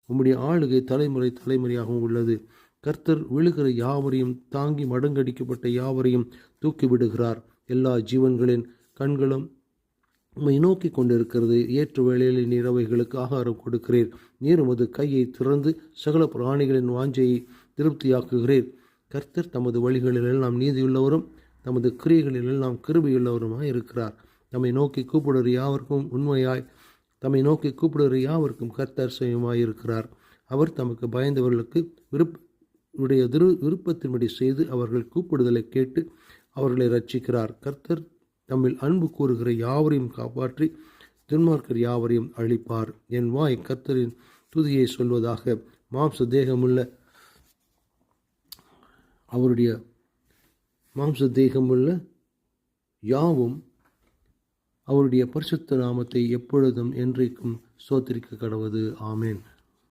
உம்முடைய ஆளுகை தலைமுறை தலைமுறையாகவும் உள்ளது. கர்த்தர் விழுகிற யாவரையும் தாங்கி மடங்கடிக்கப்பட்ட யாவரையும் தூக்கிவிடுகிறார். எல்லா ஜீவன்களின் கண்களும் உம்மை நோக்கி கொண்டிருக்கிறது. ஏற்ற வேளையில் நீர் அவைகளுக்கு ஆகாரம் கொடுக்கிறீர். நீர் உமது கையை திறந்து சகல பிராணிகளின் வாஞ்சையை திருப்தியாக்குகிறீர். கர்த்தர் தமது வழிகளிலெல்லாம் நீதியுள்ளவரும் தமது கிரியைகளிலெல்லாம் கிருபையுள்ளவருமாய் இருக்கிறார். தம்மை நோக்கி கூப்பிடுற யாவருக்கும் உண்மையாய் தம்மை நோக்கி கூப்பிடுற யாவருக்கும் கர்த்தர் சுயமாயிருக்கிறார். அவர் தமக்கு பயந்தவர்களுக்கு விருப்பத்தின்படி செய்து அவர்கள் கூப்பிடுதலை கேட்டு அவர்களை ரட்சிக்கிறார். கர்த்தர் தம்மில் அன்பு கூறுகிற யாவரையும் காப்பாற்றி துன்மார்க்கர் யாவரையும் அழிப்பார். என் வாய் கர்த்தரின் துதியை சொல்வதாக. மாம்ச தேகமுள்ள யாவும் அவருடைய பரிசுத்த நாமத்தை எப்பொழுதும் என்றைக்கும் ஸ்தோத்திரிக்க கடவது. ஆமேன்.